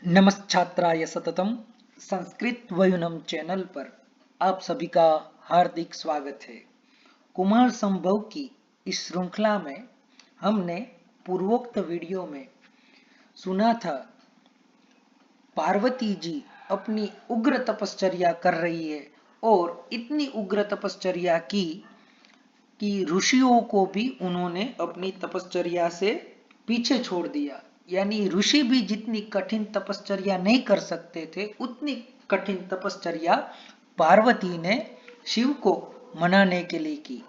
नमस्छात्राय सततम Sanskrit वयुनम channel पर आप सभी का हार्दिक स्वागत है। कुमार संभव की इस श्रृंखला में हमने पूर्वोक्त वीडियो में सुना था पार्वती जी अपनी उग्र तपश्चर्या कर रही है और इतनी उग्र तपश्चर्या की कि ऋषियों को भी उन्होंने अपनी तपश्चर्या से पीछे छोड़ दिया। यानी ऋषि भी जितनी कठिन तपश्चर्या नहीं कर सकते थे उतनी कठिन तपश्चर्या पार्वती ने शिव को मनाने के लिए की।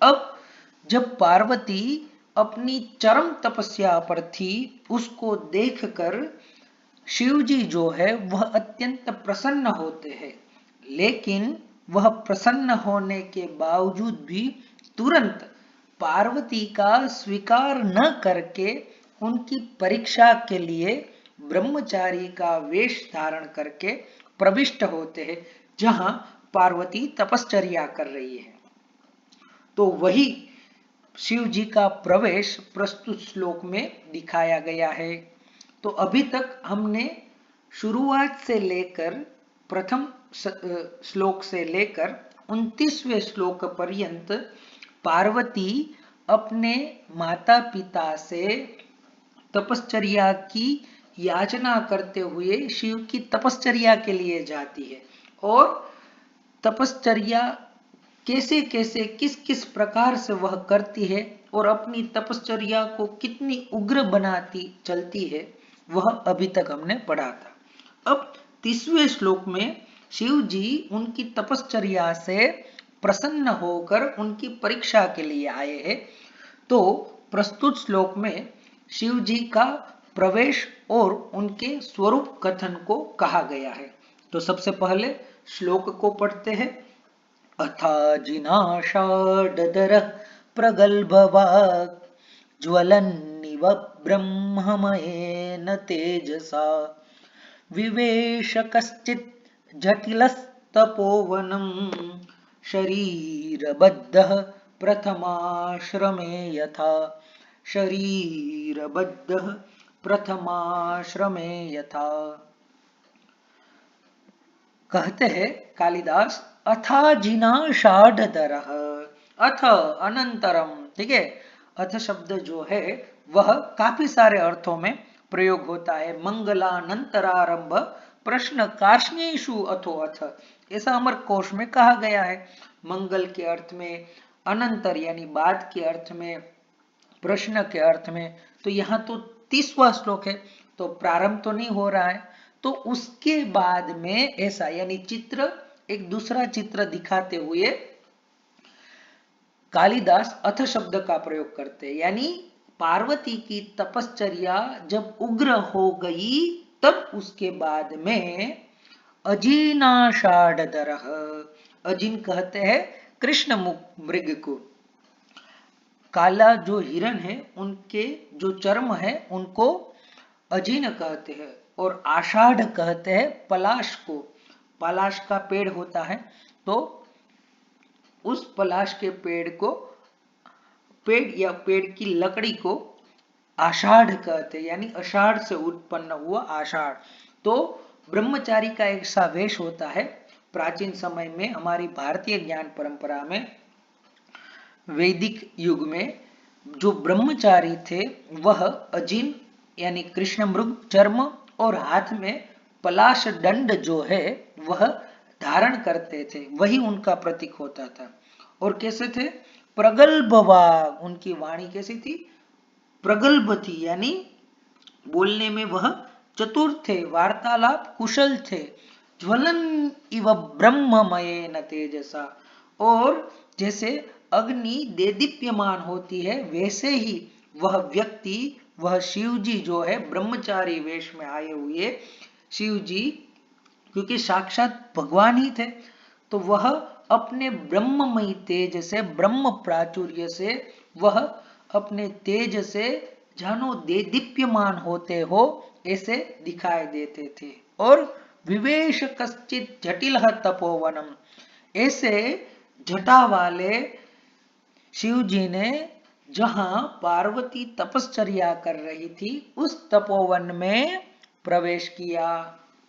अब जब पार्वती अपनी चरम तपस्या पर थी उसको देखकर शिव जी जो है वह अत्यंत प्रसन्न होते हैं, लेकिन वह प्रसन्न होने के बावजूद भी तुरंत पार्वती का स्वीकार न करके उनकी परीक्षा के लिए ब्रह्मचारी का वेश धारण करके प्रविष्ट होते हैं जहां पार्वती तपश्चर्या कर रही है। तो वही शिव जी का प्रवेश प्रस्तुत श्लोक में दिखाया गया है। तो अभी तक हमने शुरुआत से लेकर प्रथम श्लोक से लेकर 29वें श्लोक पर्यंत पार्वती अपने माता पिता से तपश्चर्या की याचना करते हुए शिव की तपश्चर्या के लिए जाती है और तपश्चर्या कैसे कैसे किस किस प्रकार से वह करती है और अपनी तपश्चर्या को कितनी उग्र बनाती चलती है वह अभी तक हमने पढ़ा था। अब 30वें श्लोक में शिव जी उनकी तपश्चर्या से प्रसन्न होकर उनकी परीक्षा के लिए आए हैं। तो प्रस्तुत श्लोक में शिव जी का प्रवेश और उनके स्वरूप कथन को कहा गया है। तो सबसे पहले श्लोक को पढ़ते हैं। अथाजिनाषाढदरः प्रगल्भवाक् ज्वलन्निव ब्रह्ममयेन तेजसा विवेश कश्चित् जटिलस्तपोवनं शरीरबद्धः प्रथमाश्रमे यथा शरीरबद्धः प्रथमाश्रमे यथा। कहते हैं कालिदास अथाजिना षाढधरः, अथ अनंतरम, ठीक है। अथ शब्द जो है वह काफी सारे अर्थों में प्रयोग होता है। मंगलानंतरारंभ प्रश्न कार्ष्णेषु अथो अथ, ऐसा अमर कोश में कहा गया है। मंगल के अर्थ में, अनंतर यानी बाद के अर्थ में, प्रश्न के अर्थ में। तो यहाँ तो 30वां श्लोक है तो प्रारंभ तो नहीं हो रहा है, तो उसके बाद में ऐसा यानी चित्र, एक दूसरा चित्र दिखाते हुए कालिदास अथ शब्द का प्रयोग करते हैं। यानी पार्वती की तपश्चर्या जब उग्र हो गई तब उसके बाद में अजीनाषाढ़धरः, अजिन कहते हैं कृष्ण मृग को, काला जो हिरण है उनके जो चर्म है उनको अजीन कहते हैं, और आषाढ़ कहते हैं पलाश को। पलाश का पेड़ होता है तो उस पलाश के पेड़ को, पेड़ या पेड़ की लकड़ी को आषाढ़ कहते हैं, यानी आषाढ़ से उत्पन्न हुआ आषाढ़। तो ब्रह्मचारी का ऐसा वेश होता है। प्राचीन समय में हमारी भारतीय ज्ञान परंपरा में, वैदिक युग में जो ब्रह्मचारी थे वह अजीन यानी कृष्ण मृग चर्म और हाथ में पलाश दंड जो है वह धारण करते थे, वही उनका प्रतीक होता था। और कैसे थे? प्रगल्भवाग, उनकी वाणी कैसी थी? प्रगल्भ थी, यानी बोलने में वह चतुर थे, वार्तालाप कुशल थे। ज्वलन इव ब्रह्ममयेन तेजसा, और जैसे अग्नि देदीप्यमान होती है वैसे ही वह व्यक्ति, वह शिव जी जो है ब्रह्मचारी वेश में आए हुए शिव जी, क्योंकि साक्षात भगवान ही थे, तो वह अपने ब्रह्ममयी तेज से, ब्रह्म प्राचुर्य से, वह अपने तेज से जानो देदीप्यमान होते हो ऐसे दिखाई देते थे। और विवेश कश्चित जटिल तपोवनम, ऐसे जटा वाले शिव जी ने जहां पार्वती तपश्चर्या कर रही थी उस तपोवन में प्रवेश किया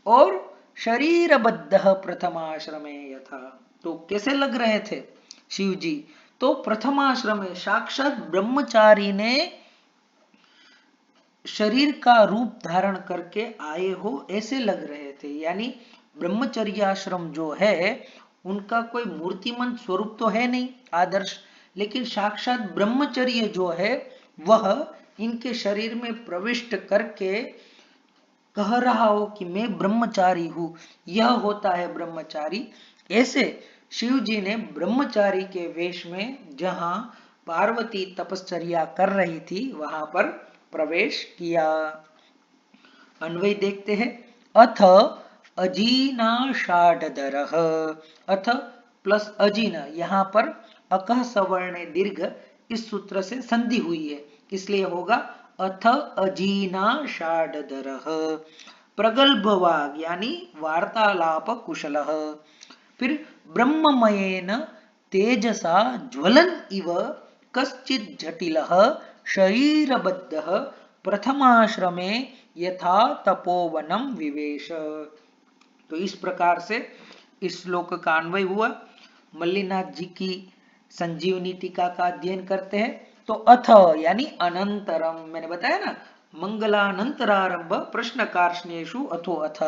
और शरीरबद्ध प्रथमाश्रमे यथा। तो कैसे लग रहे थे शिव जी? तो प्रथमाश्रम में साक्षात ब्रह्मचारी ने शरीर का रूप धारण करके आए हो ऐसे लग रहे थे। यानी ब्रह्मचर्याश्रम जो है उनका कोई मूर्तिमंत स्वरूप तो है नहीं आदर्श, लेकिन साक्षात ब्रह्मचर्य जो है वह इनके शरीर में प्रविष्ट करके कह रहा हो कि मैं ब्रह्मचारी हूं, यह होता है ब्रह्मचारी। ऐसे शिव जी ने ब्रह्मचारी के वेश में जहां पार्वती तपश्चर्या कर रही थी वहां पर प्रवेश किया। अन्वय देखते हैं। अथ अजीनाषाढ़धरः, अथ प्लस अजीन, यहाँ पर अकह सवर्ण दीर्घ इस सूत्र से संधि हुई है, इसलिए होगा अथ अजीनाषाढ़धरः। प्रगल्भवाग यानी वार्तालाप कुशलः। फिर ब्रह्ममयेन तेजसा ज्वलन इव कश्चित् जटिलः शरीरबद्धः प्रथमाश्रमे यथा तपोवनम विवेश। तो इस प्रकार से इस श्लोक का अन्वय हुआ। मल्लिनाथ जी की संजीवनी टीका का अध्ययन करते हैं। तो अथ यानी अनंतरम, मैंने बताया ना मंगलानंतरारंभ प्रश्न कार्ष्णेषु अथो अथ,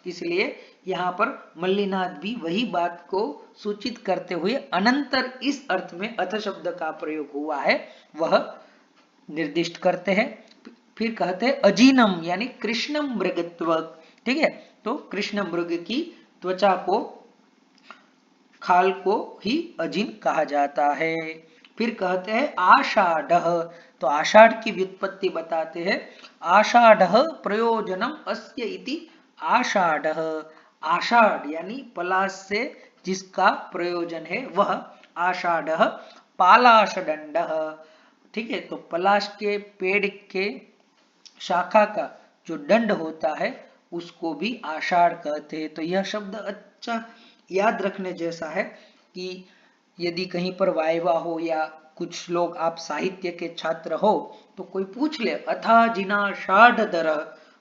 इसलिए यहाँ पर मल्लिनाथ भी वही बात को सूचित करते हुए अनंतर इस अर्थ में अथ शब्द का प्रयोग हुआ है वह निर्दिष्ट करते हैं। फिर कहते हैं अजीनम यानी कृष्णम मृगत्व, ठीक है। तो कृष्ण मृग की त्वचा को, खाल को ही अजीन कहा जाता है। फिर कहते हैं आषाढ़, तो आषाढ़ की व्युत्पत्ति बताते हैं। आषाढ़ प्रयोजनम अस्य इति आषाढ़, आषाढ़ यानी पलाश से जिसका प्रयोजन है वह आषाढ़। पालाश दंड, ठीक है, तो पलाश के पेड़ के शाखा का जो दंड होता है उसको भी आषाढ़ कहते हैं। तो यह शब्द अच्छा याद रखने जैसा है कि यदि कहीं पर वाइवा हो या कुछ लोग आप साहित्य के छात्र हो तो कोई पूछ ले अथा जिना षाढ़ दर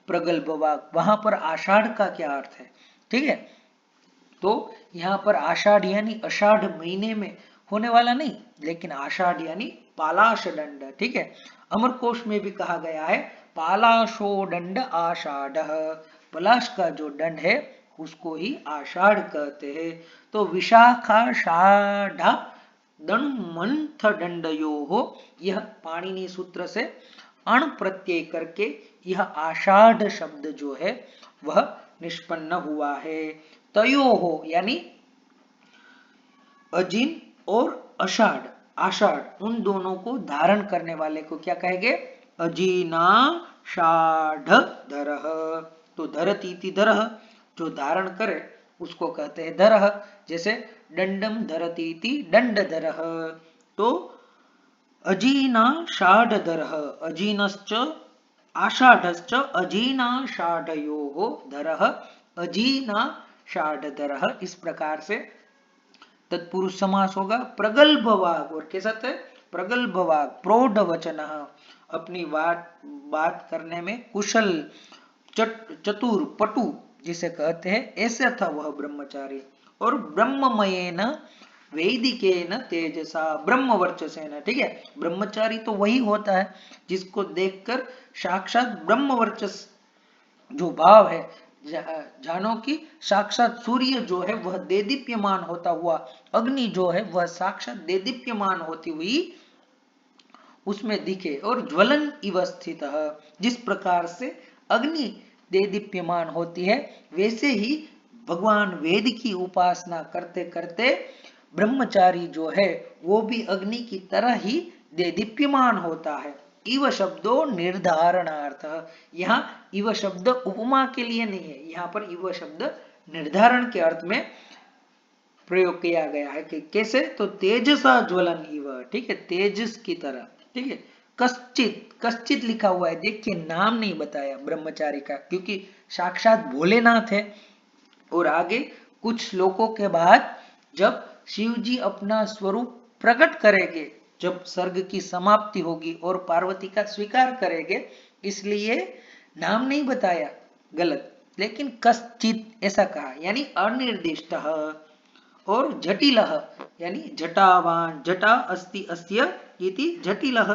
प्रगल्भवाग, वहां पर आषाढ़ का क्या अर्थ है, ठीक है। तो यहाँ पर आषाढ़ यानी आषाढ़ महीने में होने वाला नहीं, लेकिन आषाढ़ यानी पालाश दंड, ठीक है। अमरकोश में भी कहा गया है पालाशो दंड आषाढ़, पलाश का जो दंड है उसको ही आषाढ़ कहते हैं। तो विशाखाषाढ़ दंमंथ दंडयो हो, यह पाणिनि सूत्र से अण प्रत्यय करके यह आषाढ़ शब्द जो है वह निष्पन्न हुआ है। तयो हो यानी अजीन और आषाढ़, आषाढ़ उन दोनों को धारण करने वाले को क्या कहेंगे? अजीना षाढ़ धरः। तो धरती धरः, जो धारण करे उसको कहते हैं धरः। जैसे दंडम धरती दंड धरः, तो अजीना षाढ़ धरः, अजीनश्च आषाढ़श्च अजीनाषाढ़योः धरः अजीनाषाढ़धरः। इस प्रकार से तत्पुरुष समास होगा। प्रगल्भवाग, और कैसा थे? प्रगल्भवाग प्रौढ़ वचन, अपनी बात करने में कुशल, चतुर, पटु जिसे कहते हैं, ऐसे था वह ब्रह्मचारी। और ब्रह्ममयेन वैदिकेन तेजसा ब्रह्म वर्चसेन, ठीक है। ब्रह्मचारी तो वही होता है जिसको देखकर साक्षात ब्रह्म वर्चस जो भाव है, जानो कि साक्षात सूर्य जो है वह देदीप्यमान होता हुआ, अग्नि जो है वह साक्षात देदीप्यमान होती हुई उसमें दिखे। और ज्वलन इव स्थित, जिस प्रकार से अग्नि देदीप्यमान होती है वैसे ही भगवान वेद की उपासना करते करते ब्रह्मचारी जो है वो भी अग्नि की तरह ही देदीप्यमान होता है। इव शब्दों निर्धारणार्थ, यहाँ इव शब्द उपमा के लिए नहीं है, यहाँ पर इव शब्द निर्धारण के अर्थ में प्रयोग किया गया है कि कैसे? तो तेजसा ज्वलन इव, ठीक है, तेजस की तरह, ठीक है। कश्चित, कश्चित लिखा हुआ है, देखिए नाम नहीं बताया ब्रह्मचारी का, क्योंकि साक्षात भोलेनाथ है। और आगे कुछ श्लोकों के बाद जब शिव जी अपना स्वरूप प्रकट करेंगे, जब सर्ग की समाप्ति होगी और पार्वती का स्वीकार करेंगे, इसलिए नाम नहीं बताया, गलत, लेकिन कश्चित ऐसा कहा यानी अनिर्दिष्टः, और जटिलः यानी जटावान, जटा अस्ति अस्य इति जटिलः।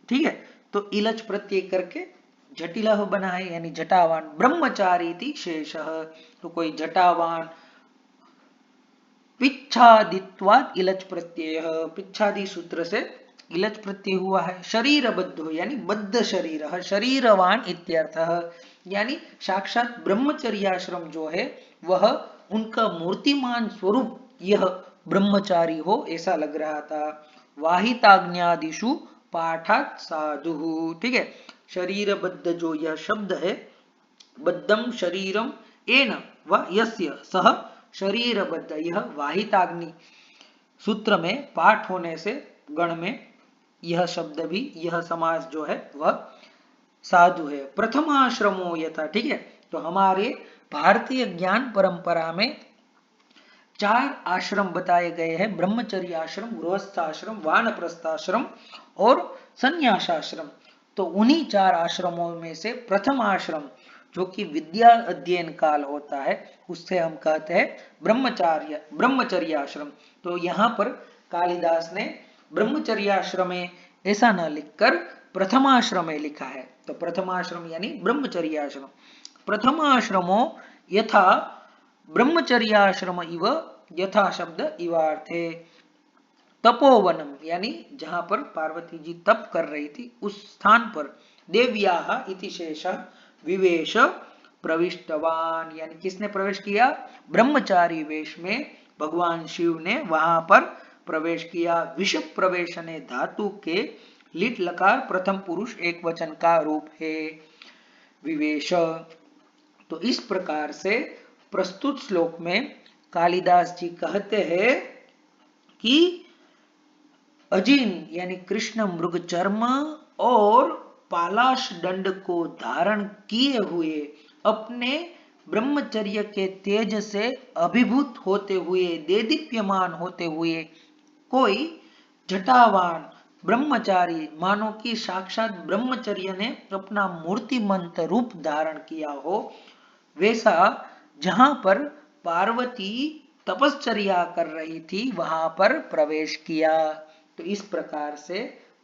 ठीक है, तो इलच प्रत्यय करके जटिलः बना है यानी जटावान। ब्रह्मचारी इति शेषः, तो कोई जटावान। पिच्छादित्वात् इलच प्रत्यय, पिच्छादि सूत्र से इलच प्रत्यय हुआ है। शरीरबद्धो यानी बद्ध शरीर, शरीरवान इत्यर्थः, यानी साक्षात ब्रह्मचर्याश्रम जो है वह उनका मूर्तिमान स्वरूप यह ब्रह्मचारी हो ऐसा लग रहा था। वाहिताग्न्यादिषु पाठात् साधु। ठीक है, शरीरबद्ध जो यह शब्द है, बद्धम शरीरम एन व यस्य सह शरीरबद्ध, यह वाहिताग्नि सूत्र में पाठ होने से गण में यह शब्द भी, यह समास जो है वह साधु है। प्रथमाश्रमो यथा। ठीक है, तो हमारे भारतीय ज्ञान परंपरा में 4 आश्रम बताए गए हैं, ब्रह्मचर्य आश्रम, गृहस्थाश्रम, वानप्रस्थाश्रम और संन्यासाश्रम। तो उन्हीं 4 आश्रमों में से प्रथम आश्रम जो कि विद्या अध्ययन काल होता है उससे हम कहते हैं ब्रह्मचर्य आश्रम। तो यहाँ पर कालिदास ने ब्रह्मचर्याश्रमे ऐसा न लिखकर प्रथमाश्रमे लिखा है। तो प्रथमाश्रम यानी ब्रह्मचर्याश्रम। प्रथमाश्रमो यथा ब्रह्मचर्याश्रम इव, यथा शब्द इवार्थे। तपोवनम यानी जहां पर पार्वती जी तप कर रही थी उस स्थान पर देव्याः इति शेषः विवेश प्रविष्टवान, यानी किसने प्रवेश किया? ब्रह्मचारी वेश में भगवान शिव ने वहां पर प्रवेश किया। विषप प्रवेशने धातु के लिट लकार प्रथम पुरुष एक वचन का रूप है विवेश। तो इस प्रकार से प्रस्तुत श्लोक में कालिदास जी कहते हैं कि अजिन यानी कृष्ण मृग चर्म और पालाश दंड को धारण किए हुए अपने ब्रह्मचर्य के तेज से अभिभूत होते हुए, देदीप्यमान होते हुए कोई जटावान ब्रह्मचारी, मानो कि साक्षात ब्रह्मचर्य ने अपना मूर्तिमंत रूप धारण किया हो, वैसा जहां पर पार्वती तपश्चर्या कर रही थी वहां पर प्रवेश किया। तो इस प्रकार से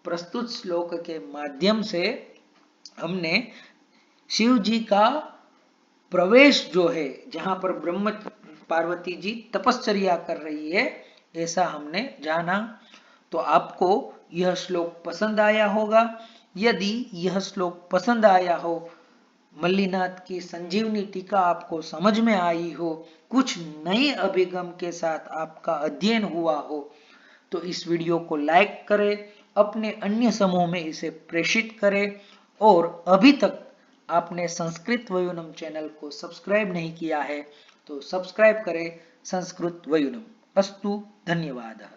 प्रस्तुत श्लोक के माध्यम से हमने शिव जी का प्रवेश जो है, जहां पर ब्रह्म पार्वती जी तपश्चर्या कर रही है, ऐसा हमने जाना। तो आपको यह श्लोक पसंद आया होगा। यदि यह श्लोक पसंद आया हो, मल्लीनाथ की संजीवनी टीका आपको समझ में आई हो, कुछ नए अभिगम के साथ आपका अध्ययन हुआ हो, तो इस वीडियो को लाइक करें, अपने अन्य समूह में इसे प्रेषित करें, और अभी तक आपने संस्कृत वयुनम चैनल को सब्सक्राइब नहीं किया है तो सब्सक्राइब करें संस्कृत वयुनम। अस्तु, धन्यवाद।